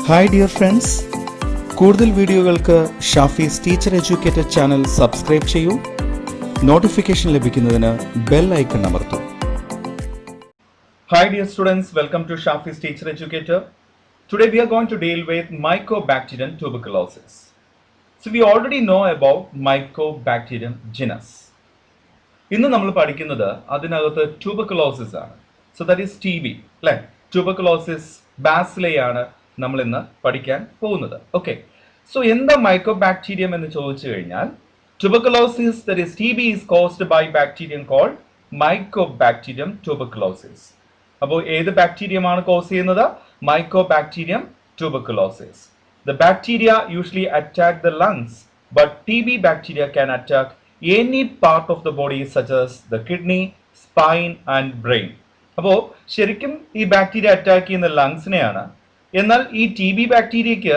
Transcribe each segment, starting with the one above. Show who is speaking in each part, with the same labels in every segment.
Speaker 1: Hi dear friends, കൂടുതൽ വീഡിയോകൾക്ക് ഷാഫീസ് ടീച്ചർ എഡ്യൂക്കേറ്റഡ് ചാനൽ സബ്സ്ക്രൈബ് ചെയ്യൂ. നോട്ടിഫിക്കേഷൻ ലഭിക്കുന്നതിന് ബെൽ ഐക്കൺ അമർത്തൂ.
Speaker 2: Hi dear students, welcome to Shafi's Teacher Educator. Today we are going to deal with Mycobacterium tuberculosis. So we already know about Mycobacterium genus. ഇന്ന് നമ്മൾ പഠിക്കുന്നത് അതിനകത്ത് tuberculosis ആണ്. So that is T B അല്ലേ? Tuberculosis ബാസിലെയാണ് നമ്മൾ ഇന്ന് പഠിക്കാൻ പോകുന്നത്. ഓക്കെ, സോ എന്താ മൈക്കോബാക്ടീരിയം എന്ന് ചോദിച്ചു കഴിഞ്ഞാൽ, tuberculosis that is T B is caused by bacterium called mycobacterium tuberculosis. അപ്പോൾ ഏത് ബാക്ടീരിയമാണ് കോസ് ചെയ്യുന്നത്? Mycobacterium tuberculosis. The bacteria usually attack the lungs, but TB bacteria can attack any part of the body such as the kidney, spine and brain. അപ്പോൾ ശരിക്കും ഈ bacteria attack ചെയ്യുന്ന ലങ്സിനെയാണ്. എന്നാൽ ഈ ടി ബി ബാക്ടീരിയക്ക്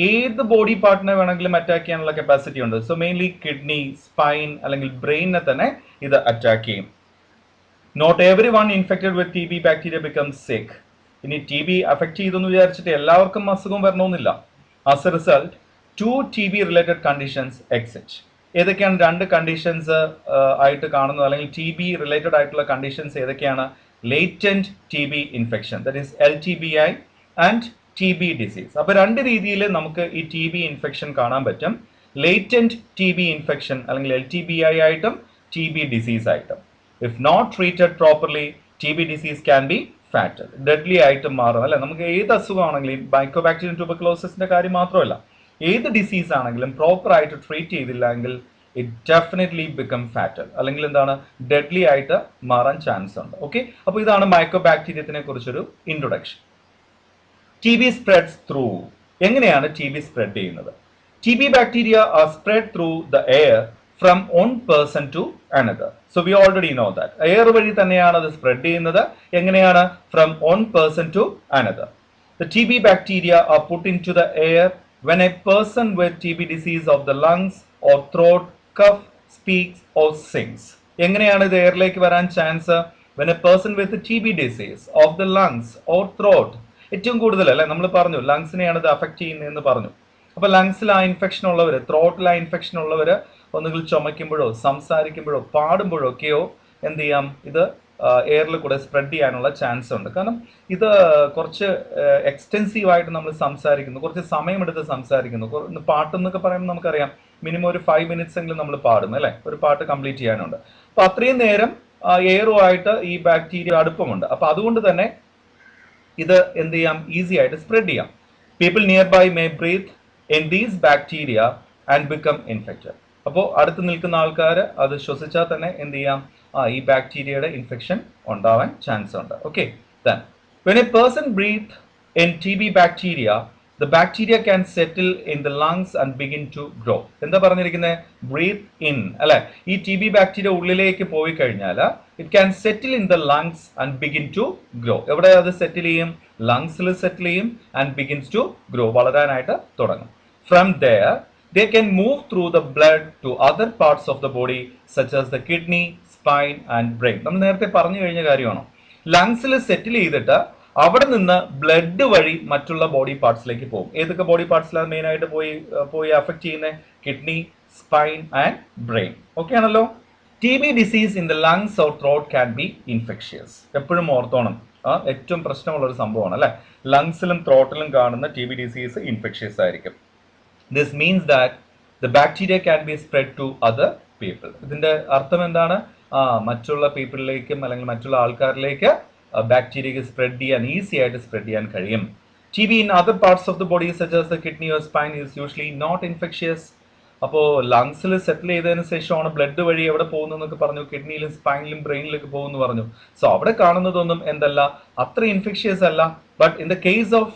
Speaker 2: ഏത് ബോഡി പാർട്ടിനെ വേണമെങ്കിലും attack ചെയ്യാനുള്ള capacity ഉണ്ട്. സോ മെയിൻലി കിഡ്നി, സ്പൈൻ അല്ലെങ്കിൽ ബ്രെയിനിനെ തന്നെ ഇത് അറ്റാക്ക് ചെയ്യും. Not everyone infected with TB bacteria becomes sick. ഇനി ടി ബി അഫക്റ്റ് ചെയ്തെന്ന് വിചാരിച്ചിട്ട് എല്ലാവർക്കും അസുഖം വരണമെന്നില്ല. As a result, two TB related conditions exist. ഏതൊക്കെയാണ് രണ്ട് കണ്ടീഷൻസ് ആയിട്ട് കാണുന്നത്, അല്ലെങ്കിൽ ടി ബി റിലേറ്റഡ് ആയിട്ടുള്ള കണ്ടീഷൻസ് ഏതൊക്കെയാണ്? Latent T B infection, that is LTBI and T B disease. അപ്പോൾ രണ്ട് രീതിയിൽ നമുക്ക് ഈ ടി ബി ഇൻഫെക്ഷൻ കാണാൻ പറ്റും. ലേറ്റന്റ് ടി ബി ഇൻഫെക്ഷൻ അല്ലെങ്കിൽ LTBI ആയിട്ടും ടി ബി ഡിസീസ് ആയിട്ടും. If not treated properly T B disease can be fatal, deadly ആയിട്ട് മാറും അല്ലെ. നമുക്ക് ഏത് അസുഖമാണെങ്കിലും, മൈക്കോബാക്ടീരിയം ട്യൂബർകുലോസിസിന്റെ കാര്യം മാത്രമല്ല, ഏത് ഡിസീസ് ആണെങ്കിലും പ്രോപ്പർ ആയിട്ട് ട്രീറ്റ് ചെയ്തില്ലെങ്കിൽ ഇറ്റ് ഡെഫിനറ്റ്ലി ബിക്കം ഫാറ്റൽ, അല്ലെങ്കിൽ എന്താണ്, ഡെഡ്ലി ആയിട്ട് മാറാൻ ചാൻസ് ഉണ്ട്. ഓക്കെ, അപ്പോൾ ഇതാണ് മൈക്കോബാക്ടീരിയത്തിനെ കുറിച്ചൊരു introduction. T B spreads through. എങ്ങനെയാണ് ടി ബി സ്പ്രെഡ് ചെയ്യുന്നത്? T B bacteria R spread through the air from one person to another. So we already know that. Air വഴി തന്നെയാണ് അത് സ്പ്രെഡ് ചെയ്യുന്നത്. എങ്ങനെയാണ്? From one person to another. The TB bacteria are put into the air when a person with TB disease of the lungs or throat cough, speaks or sings. എങ്ങനെയാണ് ഇത് എയറിലേക്ക് വരാൻ chance? When a person with TB disease of the lungs or throat, ഏറ്റവും കൂടുതൽ അല്ലെ നമ്മൾ പറഞ്ഞു ലങ്സിനെയാണ് ഇത് affect ചെയ്യുന്നതെന്ന് പറഞ്ഞു. അപ്പൊ ലങ്സിൽ ആ ഇൻഫെക്ഷൻ ഉള്ളവര്, ത്രോട്ടിൽ ആ ഇൻഫെക്ഷൻ ഉള്ളവര് ഒന്നുകിൽ ചുമയ്ക്കുമ്പോഴോ സംസാരിക്കുമ്പോഴോ പാടുമ്പോഴോ ഒക്കെയോ എന്ത് ചെയ്യാം, ഇത് എയറിൽ കൂടെ സ്പ്രെഡ് ചെയ്യാനുള്ള ചാൻസ് ഉണ്ട്. കാരണം ഇത് കുറച്ച് എക്സ്റ്റെൻസീവ് ആയിട്ട് നമ്മൾ സംസാരിക്കുന്നു, കുറച്ച് സമയമെടുത്ത് സംസാരിക്കുന്നു. പാട്ടെന്നൊക്കെ പറയുമ്പോൾ നമുക്കറിയാം മിനിമം ഒരു 5 minutes എങ്കിലും നമ്മൾ പാടും അല്ലെ, ഒരു പാട്ട് കംപ്ലീറ്റ് ചെയ്യാനുണ്ട്. അപ്പൊ അത്രയും നേരം എയറുമായിട്ട് ഈ ബാക്ടീരിയ അടുപ്പമുണ്ട്. അപ്പൊ അതുകൊണ്ട് തന്നെ ഇത് എന്ത് ചെയ്യാം, ഈസി ആയിട്ട് സ്പ്രെഡ് ചെയ്യാം. People nearby may breathe in these bacteria and become infected. അപ്പോൾ അടുത്ത് നിൽക്കുന്ന ആൾക്കാർ അത് ശ്വസിച്ചാൽ തന്നെ എന്ത് ചെയ്യാം, ഈ ബാക്ടീരിയയുടെ ഇൻഫെക്ഷൻ ഉണ്ടാവാൻ ചാൻസ് ഉണ്ട്. Okay, then when a person breathe in TB bacteria, the bacteria can settle in the lungs and begin to grow. എന്താ പറഞ്ഞിരിക്കുന്നത്? ബ്രീത്ത് ഇൻ അല്ലെ. ഈ ടി ബി ബാക്ടീരിയ ഉള്ളിലേക്ക് പോയി കഴിഞ്ഞാൽ it can settle in the lungs and begin to grow. എവിടെ അത് settle ചെയ്യും? ലങ്സിൽ സെറ്റിൽ ചെയ്യും ആൻഡ് ബിഗിൻസ് ടു ഗ്രോ, വളരാനായിട്ട് തുടങ്ങും. From there they can move through the blood to other parts of the body such as the kidney, spine and brain. നമ്മൾ നേരത്തെ പറഞ്ഞു കഴിഞ്ഞ കാര്യമാണോ? ലങ്സിൽ സെറ്റിൽ ചെയ്തിട്ട് അവിടെ നിന്ന് ബ്ലഡ് വഴി മറ്റുള്ള ബോഡി പാർട്സിലേക്ക് പോകും. ഏതൊക്കെ ബോഡി പാർട്സിലാണ് മെയിൻ ആയിട്ട് പോയി അഫക്ട് ചെയ്യുന്നത്? Kidney, spine and brain. Okay ആണല്ലോ. T B disease in the lungs or throat can be infectious. എപ്പോഴും ഓർത്തോണം, ഏറ്റവും പ്രശ്നമുള്ള ഒരു സംഭവമാണ് അല്ലെ. ലങ്സിലും ത്രോട്ടിലും കാണുന്ന ടി ബി ഡിസീസ് ഇൻഫെക്ഷ്യസ് ആയിരിക്കും. This means that the bacteria can be spread to other people. ഇതിന്റെ അർത്ഥം എന്താണ്? മറ്റുള്ള പീപ്പിളിലേക്കും അല്ലെങ്കിൽ മറ്റുള്ള ആൾക്കാരിലേക്ക് ബാക്ടീരിയക്ക് സ്പ്രെഡ് ചെയ്യാൻ, ഈസി ആയിട്ട് സ്പ്രെഡ് ചെയ്യാൻ കഴിയും. TB in other parts of the body such as the kidney or spine is usually not infectious. അപ്പോൾ ലങ്സിൽ സെറ്റിൽ ചെയ്തതിനു ശേഷമാണ് ബ്ലഡ് വഴി എവിടെ പോകുന്നു എന്നൊക്കെ പറഞ്ഞു, കിഡ്നിയിലും സ്പൈനിലും ബ്രെയിനിലേക്ക് പോകുന്നു പറഞ്ഞു. സോ അവിടെ കാണുന്നതൊന്നും എന്തല്ല, അത്ര ഇൻഫെക്ഷ്യസ് അല്ല. But in the case of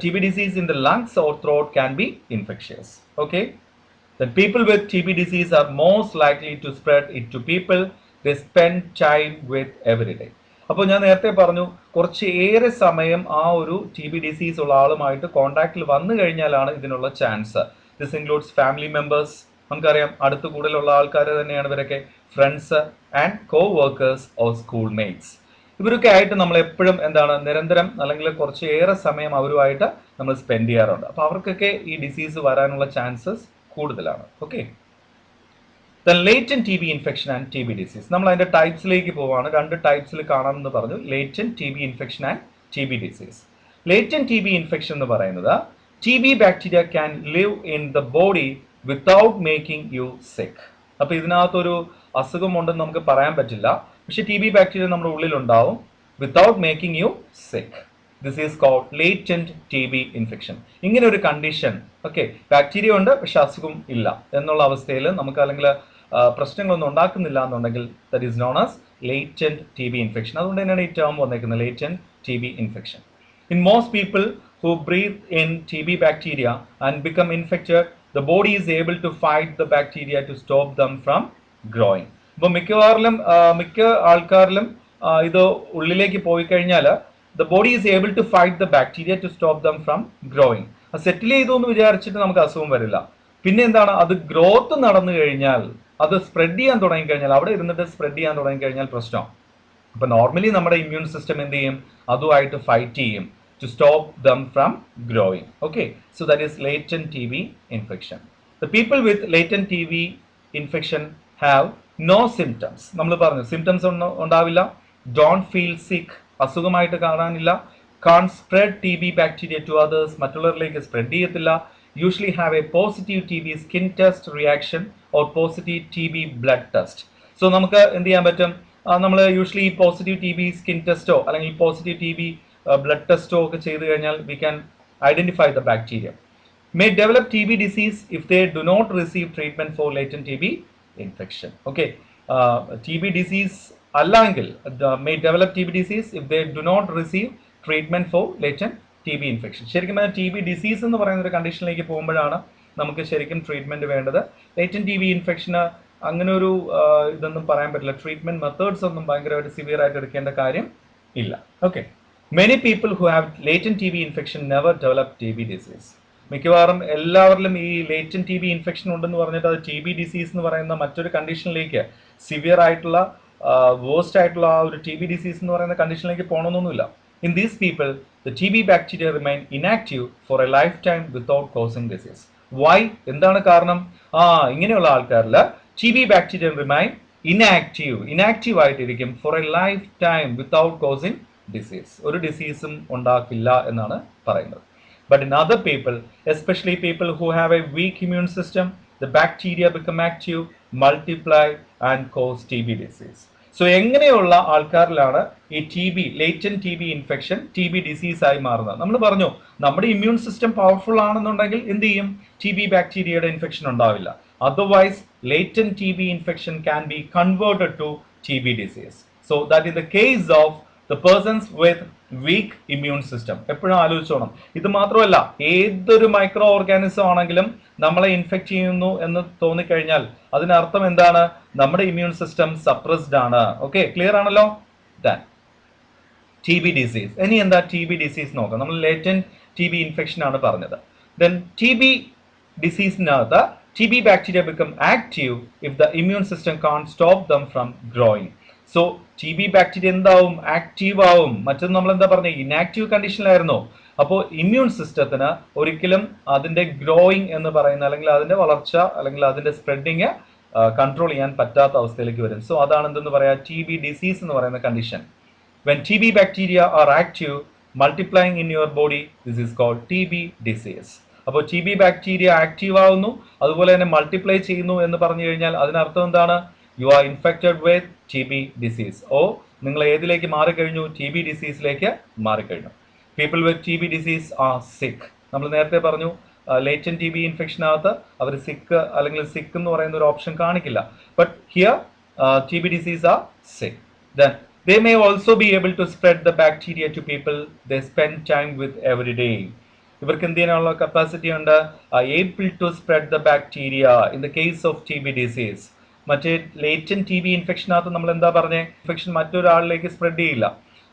Speaker 2: TB disease in the lungs or throat can be infectious. Okay, then people with TB disease are most likely to spread it to people they spend time with every day. അപ്പോൾ ഞാൻ നേരത്തെ പറഞ്ഞു, കുറച്ച് ഏറെ സമയം ആ ഒരു TB disease ഉള്ള ആളുമായിട്ട് കോണ്ടാക്റ്റിൽ വന്നു കഴിഞ്ഞാലാണ് ഇതിനുള്ള chance. This includes family members, നമുക്കറിയാം അടുത്ത് കൂടുതലുള്ള ആൾക്കാർ തന്നെയാണ് ഇവരൊക്കെ, friends and co workers or school mates. ഇവരൊക്കെ ആയിട്ട് നമ്മൾ എപ്പോഴും എന്താണ് നിരന്തരം അല്ലെങ്കിൽ കുറച്ച് ഏറെ സമയം അവരുമായിട്ട് നമ്മൾ സ്പെൻഡ് ചെയ്യാറുണ്ട്. അപ്പോൾ അവർക്കൊക്കെ ഈ ഡിസീസ് വരാനുള്ള ചാൻസസ് കൂടുതലാണ്. Okay, the latent T B infection and T B disease. നമ്മൾ അതിന്റെ ടൈപ്സിലേക്ക് പോവാണ്. രണ്ട് ടൈപ്സിൽ കാണാമെന്ന് പറഞ്ഞു, latent T B infection and T B disease. Latent T B infection എന്ന് പറയുന്നത് T B bacteria can live in the body without making you സിക്ക്. അപ്പൊ ഇതിനകത്തൊരു അസുഖമുണ്ടെന്ന് നമുക്ക് പറയാൻ പറ്റില്ല, പക്ഷെ ടി ബി ബാക്ടീരിയ നമ്മുടെ ഉള്ളിലുണ്ടാവും without making you sick. This is called latent T B infection. ഇങ്ങനെ ഒരു കണ്ടീഷൻ, ഓക്കെ, ബാക്ടീരിയ ഉണ്ട് പക്ഷെ അസുഖം ഇല്ല എന്നുള്ള അവസ്ഥയിൽ നമുക്ക് അല്ലെങ്കിൽ പ്രശ്നങ്ങളൊന്നും ഉണ്ടാക്കുന്നില്ല എന്നുണ്ടെങ്കിൽ that is known as latent T B infection. അതുകൊണ്ട് തന്നെയാണ് ഈ ടേം വന്നേക്കുന്നത്, latent T B infection. In most people who breathe in TB bacteria and become infected, the body is able to fight the bacteria to stop them from growing. അപ്പോൾ മിക്ക ആൾക്കാരിലും ഇത് ഉള്ളിലേക്ക് പോയി കഴിഞ്ഞാൽ the body is able to fight the bacteria to stop them from growing. അത് സെറ്റിൽ ചെയ്തു എന്ന് വിചാരിച്ചിട്ട് നമുക്ക് അസുഖം വരില്ല. പിന്നെ എന്താണ്, അത് ഗ്രോത്ത് നടന്നു കഴിഞ്ഞാൽ, അത് സ്പ്രെഡ് ചെയ്യാൻ തുടങ്ങിക്കഴിഞ്ഞാൽ, അവിടെ ഇരുന്നിട്ട് സ്പ്രെഡ് ചെയ്യാൻ തുടങ്ങിക്കഴിഞ്ഞാൽ പ്രശ്നം. അപ്പൊ നോർമലി നമ്മുടെ ഇമ്മ്യൂൺ സിസ്റ്റം എന്ത് ചെയ്യും, അതുമായിട്ട് ഫൈറ്റ് ചെയ്യും to stop them from growing. Okay, so that is latent TB infection. The people with latent TB infection have no symptoms. നമ്മൾ പറഞ്ഞു സിംറ്റംസ് ഉണ്ടാവില്ല, don't feel sick, അസുഖമായിട്ട് കാണാനില്ല, can't spread TB bacteria to others, മറ്റുള്ളവരിലേക്ക് spread ചെയ്യത്തില്ല, usually have a positive TB skin test reaction or positive TB blood test. So നമുക്ക് എന്ത് ചെയ്യാൻ പറ്റും, നമ്മൾ usually positive T B skin ടെസ്റ്റോ അല്ലെങ്കിൽ പോസിറ്റീവ് ടി ബി ബ്ലഡ് ടെസ്റ്റോ ഒക്കെ ചെയ്ത് കഴിഞ്ഞാൽ we can identify the bacteria. May develop T B disease if they do not receive treatment for latent T B infection. Okay, T B disease അല്ലെങ്കിൽ may develop T B disease if they do not receive treatment for latent T B infection. ശരിക്കും T B disease എന്ന് പറയുന്ന ഒരു കണ്ടീഷനിലേക്ക് പോകുമ്പോഴാണ് നമുക്ക് ശരിക്കും treatment വേണ്ടത്. Latent T B ഇൻഫെക്ഷന് അങ്ങനെ ഒരു ഇതൊന്നും പറയാൻ പറ്റില്ല, ട്രീറ്റ്മെന്റ് മെത്തേഡ്സ് ഒന്നും ഭയങ്കരമായിട്ട് സിവിയർ ആയിട്ട് എടുക്കേണ്ട കാര്യം ഇല്ല. Okay, many people who have latent T B infection never develop T B disease. മിക്കവാറും എല്ലാവരിലും ഈ ലേറ്റന്റ് ടി ബി ഇൻഫെക്ഷൻ ഉണ്ടെന്ന് പറഞ്ഞിട്ട് അത് ടി ബി ഡിസീസ് എന്ന് പറയുന്ന മറ്റൊരു കണ്ടീഷനിലേക്ക്, സിവിയർ ആയിട്ടുള്ള വേഴ്സ്റ്റ് ആയിട്ടുള്ള ആ ഒരു ടി ബി ഡിസീസ് എന്ന് പറയുന്ന കണ്ടീഷനിലേക്ക് പോകണമെന്നൊന്നുമില്ല. In these people the T B bacteria remain inactive for a life time without causing disease. Why, എന്താണ് കാരണം? ഇങ്ങനെയുള്ള ആൾക്കാരിൽ T B bacteria remain inactive ആയിട്ടിരിക്കും for a life time without causing disease, ഒരു ഡിസീസും ഉണ്ടാക്കില്ല എന്നാണ് പറയുന്നത്. But in other people, especially people who have a weak immune system, the bacteria become active, multiply and cause TB disease. So എങ്ങനെയുള്ള ആൾക്കാരിലാണ് ഈ T B, latent T B infection T B disease ആയി മാറുന്നത്? നമ്മൾ പറഞ്ഞു നമ്മുടെ immune system powerful ആണെന്നുണ്ടെങ്കിൽ എന്ത് ചെയ്യും, ടി ബി ബാക്ടീരിയയുടെ ഇൻഫെക്ഷൻ ഉണ്ടാവില്ല. Otherwise latent T B infection can be converted to T B disease. So that in the case of the persons with weak immune system. എപ്പോഴും ആലോചിച്ചോണം. ഇത് മാത്രമല്ല, ഏതൊരു മൈക്രോ ഓർഗാനിസം ആണെങ്കിലും നമ്മളെ ഇൻഫെക്ട് ചെയ്യുന്നു എന്ന് തോന്നിക്കഴിഞ്ഞാൽ അതിനർത്ഥം എന്താണ്, നമ്മുടെ ഇമ്മ്യൂൺ സിസ്റ്റം സപ്രസ്ഡ് ആണ്. ഓക്കെ, ക്ലിയർ ആണല്ലോ? T B disease. ഇനി എന്താ ടി ബി ഡിസീസ് നോക്കാം. നമ്മൾ ലേറ്റന്റ് ടി ബി ഇൻഫെക്ഷൻ ആണ് പറഞ്ഞത്. ദെൻ ടി ബി ഡിസീസിനകത്ത് T B bacteria become active if the immune system can't stop them from growing. So T B bacteria എന്താവും, active ആവും. മറ്റൊന്ന് നമ്മൾ എന്താ പറഞ്ഞത്, ഇനാക്റ്റീവ് കണ്ടീഷനിലായിരുന്നു. അപ്പോൾ ഇമ്മ്യൂൺ സിസ്റ്റത്തിന് ഒരിക്കലും അതിന്റെ ഗ്രോയിങ് എന്ന് പറയുന്ന അല്ലെങ്കിൽ അതിന്റെ വളർച്ച അല്ലെങ്കിൽ അതിന്റെ സ്പ്രെഡിങ് കൺട്രോൾ ചെയ്യാൻ പറ്റാത്ത അവസ്ഥയിലേക്ക് വരും. സോ അതാണ് എന്തെന്ന് പറയാ, ടി ബി ഡിസീസ് എന്ന് പറയുന്ന condition. When T B bacteria are active multiplying in your body, this is called T B disease. അപ്പോൾ ടി ബി ബാക്ടീരിയ ആക്റ്റീവ് ആവുന്നു, അതുപോലെ തന്നെ മൾട്ടിപ്ലൈ ചെയ്യുന്നു എന്ന് പറഞ്ഞു കഴിഞ്ഞാൽ അതിനർത്ഥം എന്താണ്, you are infected with T B disease. നിങ്ങൾ ഏതിലേക്ക് മാറിക്കഴിഞ്ഞു, ടി ബി ഡിസീസിലേക്ക് മാറിക്കഴിഞ്ഞു. People with T B disease are sick. നമ്മൾ നേരത്തെ പറഞ്ഞു ലേറ്റന്റ് ടി ബി ഇൻഫെക്ഷനകത്ത് അവർ സിക്ക് അല്ലെങ്കിൽ സിക്ക് എന്ന് പറയുന്ന ഒരു ഓപ്ഷൻ കാണിക്കില്ല. But here T B disease are sick. Then they may also be able to spread the bacteria to people they spend time with every day. ഇവർക്ക് എന്ത് ചെയ്യാനുള്ള കപ്പാസിറ്റി ഉണ്ട്, able to spread the bacteria in the case of TB disease. മറ്റേ latent T B ഇൻഫെക്ഷനകത്ത് നമ്മൾ എന്താ പറഞ്ഞേ, infection മറ്റൊരാളിലേക്ക് spread ചെയ്യില്ല.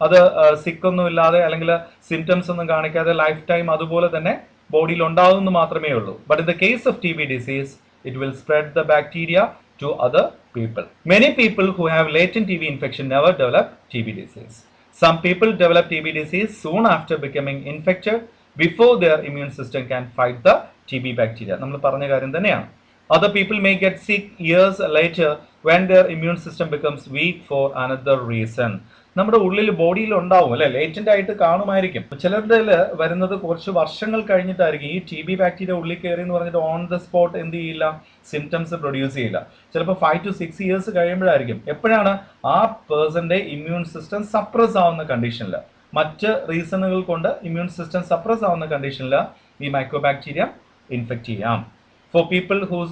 Speaker 2: അത് സിക്ക് ഒന്നും ഇല്ലാതെ അല്ലെങ്കിൽ സിംറ്റംസ് ഒന്നും കാണിക്കാതെ ലൈഫ് ടൈം അതുപോലെ തന്നെ ബോഡിയിൽ ഉണ്ടാവുമെന്ന് മാത്രമേ ഉള്ളൂ. But in the case of T B disease it will spread the bacteria to other people. Many people who have latent TB infection never develop TB disease. Some people develop TB disease soon after becoming infected before their immune system can fight the TB bacteria. നമ്മൾ പറഞ്ഞ കാര്യം തന്നെയാണ്. Other people may get sick years later when their immune system becomes weak for another reason. നമ്മുടെ ഉള്ളിൽ ബോഡിയിൽ ഉണ്ടാവും അല്ലെ, latent ആയിട്ട് കാണുമായിരിക്കും. ചിലരുടെ വരുന്നത് കുറച്ച് വർഷങ്ങൾ കഴിഞ്ഞിട്ടായിരിക്കും. ഈ ടി ബി ബാക്ടീരിയ ഉള്ളിൽ കയറി എന്ന് പറഞ്ഞിട്ട് ഓൺ ദ സ്പോട്ട് എന്ത് ചെയ്യില്ല, സിംറ്റംസ് പ്രൊഡ്യൂസ് ചെയ്യില്ല. ചിലപ്പോൾ 5 to 6 ഇയേഴ്സ് കഴിയുമ്പോഴായിരിക്കും. എപ്പോഴാണ് ആ പേഴ്സന്റെ ഇമ്മ്യൂൺ സിസ്റ്റം സപ്രസ് ആവുന്ന കണ്ടീഷനിൽ, മറ്റ് റീസണുകൾ കൊണ്ട് ഇമ്മ്യൂൺ സിസ്റ്റം സപ്രസ് ആവുന്ന കണ്ടീഷനിൽ ഈ മൈക്രോബാക്ടീരിയ ഇൻഫെക്ട് ചെയ്യാം. For people whose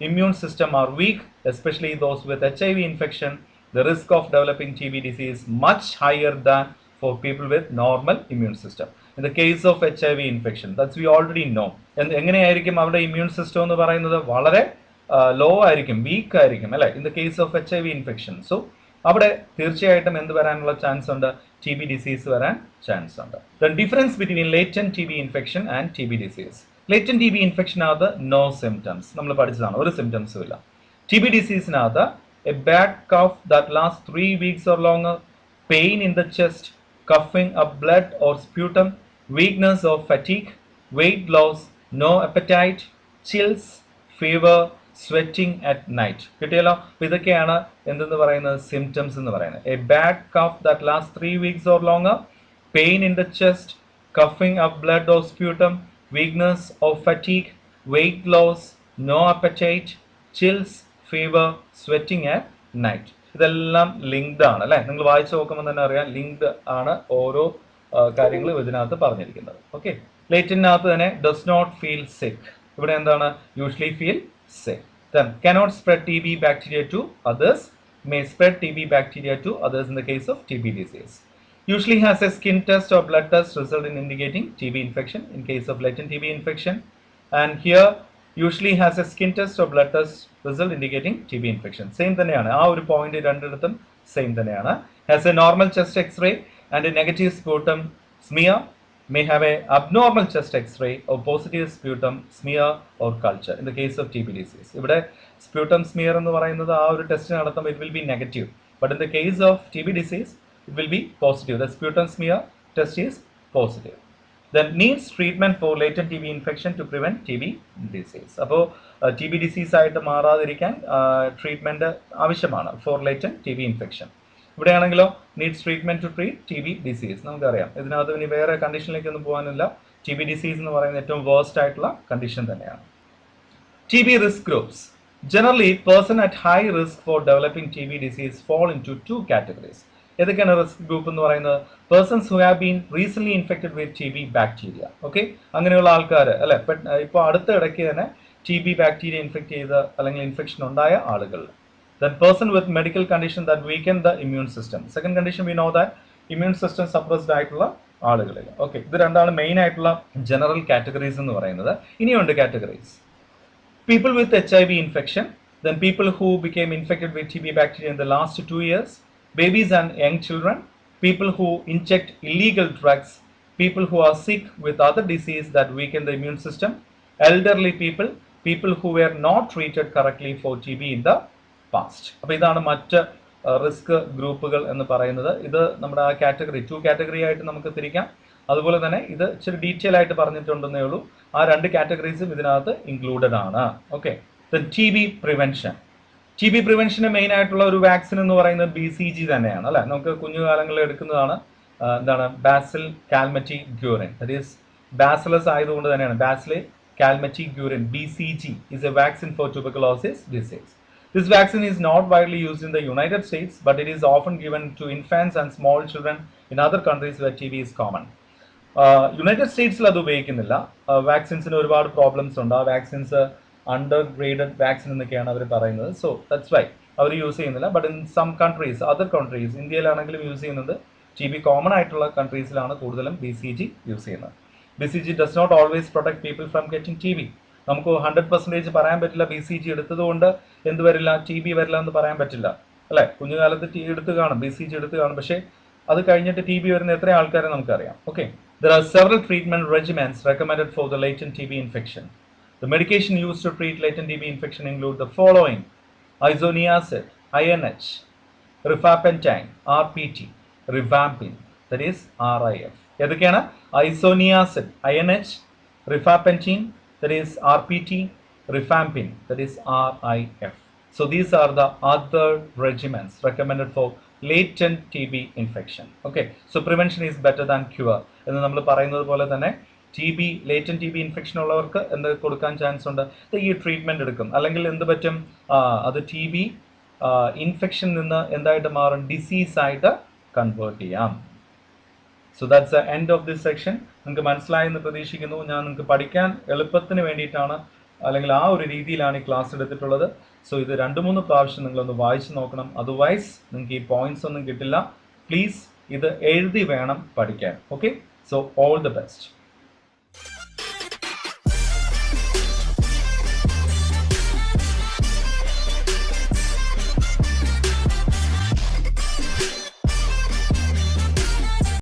Speaker 2: immune system are weak, especially those with HIV infection, the risk of developing TB disease is much higher than for people with normal immune system. In the case of HIV infection, that's we already know. എങ്ങനെയായിരിക്കും അവരുടെ immune system എന്ന് പറയുന്നത്? വളരെ law ആയിരിക്കും, weak ആയിരിക്കും അല്ലെ, in the case of HIV infection. So അവിടെ തീർച്ചയായിട്ടും എന്ത് വരാനുള്ള ചാൻസ് ഉണ്ട്? TB ഡിസീസ് വരാൻ ചാൻസ് ഉണ്ട്. The difference between latent TB infection and TB disease. Latent TB ഇൻഫെക്ഷനകത്ത് നോ സിംറ്റംസ്, നമ്മൾ പഠിച്ചതാണ്, ഒരു സിംറ്റംസും ഇല്ല. TB ഡിസീസിനകത്ത് a bad cough that lasts 3 weeks or longer, pain in the chest, coughing up blood or sputum, weakness or fatigue, weight loss, no appetite, chills, fever, sweating at night. കിട്ടിയല്ലോ? ഇതൊക്കെയാണ് എന്തെന്ന് പറയുന്നത്? Symptoms എന്ന് പറയുന്നത്. A bad cough that lasts 3 weeks or longer, pain in the chest, coughing up blood or sputum, weakness or fatigue, weight loss, no appetite, chills, fever, sweating at night. ഇതെല്ലാം linked ആണ് അല്ലെ. നിങ്ങൾ വായിച്ചു നോക്കുമ്പോൾ തന്നെ അറിയാം, ലിങ്ക്ഡ് ആണ് ഓരോ കാര്യങ്ങളും ഇതിനകത്ത് പറഞ്ഞിരിക്കുന്നത്. ഓക്കെ, ലേറ്റന്റിനകത്ത് തന്നെ ഡസ് നോട്ട് ഫീൽ സിക്ക്. ഇവിടെ എന്താണ്? യൂഷ്വലി ഫീൽ സിക്ക്. Then cannot spread TB bacteria to others, may spread TB bacteria to others in the case of TB disease. Usually has a skin test or blood test result in indicating TB infection in case of latent TB infection. And here usually has a skin test or blood test result indicating TB infection. Same തന്നെയാണ്, ആ ഒരു point രണ്ടിടത്തും same തന്നെയാണ്. Has a normal chest x-ray and a negative sputum smear, may have a abnormal chest x-ray or positive sputum smear or culture in the case of TB disease. ഇവിടെ sputum smear എന്ന് പറയുന്നത് ആ ഒരു test നടത്തുമ്പോൾ it will be negative, but in the case of TB disease it will be positive. The sputum smear test is positive. Then needs treatment for latent TB infection to prevent TB disease. അപ്പോൾ TB disease ആയിട്ട് മാറാതിരിക്കാൻ treatment ആവശ്യമാണ് for latent TB infection. ഇവിടെയാണെങ്കിലോ needs treatment to treat TB disease. നമുക്കറിയാം ഇതിനകത്ത് ഇനി വേറെ കണ്ടീഷനിലേക്കൊന്നും പോകാനില്ല. TB disease എന്ന് പറയുന്നത് ഏറ്റവും വേർസ്റ്റ് ആയിട്ടുള്ള കണ്ടീഷൻ തന്നെയാണ്. TB risk groups. Generally, person at high risk for developing TB disease fall into 2 categories. ഏതൊക്കെയാണ് റിസ്ക് ഗ്രൂപ്പ് എന്ന് പറയുന്നത്? Persons who have been recent infected with TB bacteria. Okay, അങ്ങനെയുള്ള ആൾക്കാർ അല്ലെ, ഇപ്പോൾ അടുത്ത ഇടയ്ക്ക് തന്നെ TB ബാക്ടീരിയ ഇൻഫെക്ട് ചെയ്ത അല്ലെങ്കിൽ ഇൻഫെക്ഷൻ ഉണ്ടായ ആളുകൾ. Then person with medical condition that weaken the immune system. Second condition we know that immune system suppressed ആയിട്ടുള്ള ആളുകളിൽ. ഓക്കെ, ഇത് രണ്ടാണ് മെയിൻ ആയിട്ടുള്ള ജനറൽ കാറ്റഗറീസ് എന്ന് പറയുന്നത്. ഇനിയുണ്ട് categories. People with HIV infection, then people who became infected with TB bacteria in the last 2 years, babies and young children, people who inject illegal drugs, people who are sick with other disease that weaken the immune system, elderly people, people who were not treated correctly for TB in the past. അപ്പോൾ ഇതാണ് മറ്റ് risk ഗ്രൂപ്പുകൾ എന്ന് പറയുന്നത്. ഇത് നമ്മുടെ ആ category 2 category ആയിട്ട് നമുക്ക് തിരിക്കാം. അതുപോലെ തന്നെ ഇത് ഇച്ചിരി ഡീറ്റെയിൽ ആയിട്ട് പറഞ്ഞിട്ടുണ്ടെന്നേ ഉള്ളൂ. ആ 2 കാറ്റഗറീസും ഇതിനകത്ത് ഇൻക്ലൂഡഡ് ആണ്. Okay, TB prevention. TB പ്രിവെൻഷന് മെയിൻ ആയിട്ടുള്ള ഒരു വാക്സിൻ എന്ന് പറയുന്നത് BCG തന്നെയാണ് അല്ലെ. നമുക്ക് കുഞ്ഞുകാലങ്ങളിൽ എടുക്കുന്നതാണ്. എന്താണ്? Bacille Calmette Guerin. That is bacillus ആയതുകൊണ്ട് തന്നെയാണ് bacille Calmette Guerin. BCG is a vaccine for tuberculosis disease. This vaccine is not widely used in the United States, but it is often given to infants and small children in other countries where TB is common. United സ്റ്റേറ്റ്സിൽ അത് ഉപയോഗിക്കുന്നില്ല. വാക്സിൻസിന് ഒരുപാട് problems ഉണ്ട്. ആ vaccines under graded vaccine എന്നൊക്കെയാണ് അവർ പറയുന്നത്. So that's why അവർ യൂസ് ചെയ്യുന്നില്ല. But in some countries, other countries, ഇന്ത്യയിലാണെങ്കിലും യൂസ് ചെയ്യുന്നത് TB കോമൺ ആയിട്ടുള്ള കൺട്രീസിലാണ് കൂടുതലും BCG യൂസ് ചെയ്യുന്നത്. BCG does not always protect people from getting TB. നമുക്ക് 100% പറയാൻ പറ്റില്ല BCG എടുത്തതുകൊണ്ട് എന്ത് വരില്ല, TB വരില്ല എന്ന് പറയാൻ പറ്റില്ല അല്ലെ. കുഞ്ഞുകാലത്ത് എടുത്ത് കാണും, BCG എടുത്ത് കാണും, പക്ഷേ അത് കഴിഞ്ഞിട്ട് TB വരുന്ന എത്ര ആൾക്കാരെ നമുക്കറിയാം. Okay, there are several treatment regimens recommended for the latent TB infection. The medication used to treat latent TB infection include the following: Isoniazid, INH, Rifapentine, RPT, Rifampin, that is RIF. ഏതൊക്കെയാണ്? Isoniazid, INH, Rifapentine, that is RPT, Rifampin, that is RIF. So these are the other regimens recommended for latent TB infection. Okay, so prevention is better than cure. എന്ന് നമ്മൾ പറയുന്നത് പോലെ തന്നെ latent T B infection ഉള്ളവർക്ക് എന്ത് കൊടുക്കാൻ chance ഉണ്ട്? ഈ ട്രീറ്റ്മെന്റ് എടുക്കും, അല്ലെങ്കിൽ എന്ത് പറ്റും? അത് ടി ബി ഇൻഫെക്ഷൻ നിന്ന് എന്തായിട്ട് മാറും? ഡിസീസ് ആയിട്ട് കൺവേർട്ട് ചെയ്യാം. So that's the end of this section. നിങ്ങൾക്ക് മനസ്സിലായെന്ന് പ്രതീക്ഷിക്കുന്നു. ഞാൻ നിങ്ങൾക്ക് പഠിക്കാൻ എളുപ്പത്തിന് വേണ്ടിയിട്ടാണ്, അല്ലെങ്കിൽ ആ ഒരു രീതിയിലാണ് ഈ ക്ലാസ് എടുത്തിട്ടുള്ളത്. സോ ഇത് 2-3 പ്രാവശ്യം നിങ്ങളൊന്ന് വായിച്ച് നോക്കണം, അതർവൈസ് നിങ്ങൾക്ക് ഈ പോയിന്റ്സ് ഒന്നും കിട്ടില്ല. പ്ലീസ് ഇത് എഴുതി വേണം പഠിക്കാൻ. Okay, so all the best.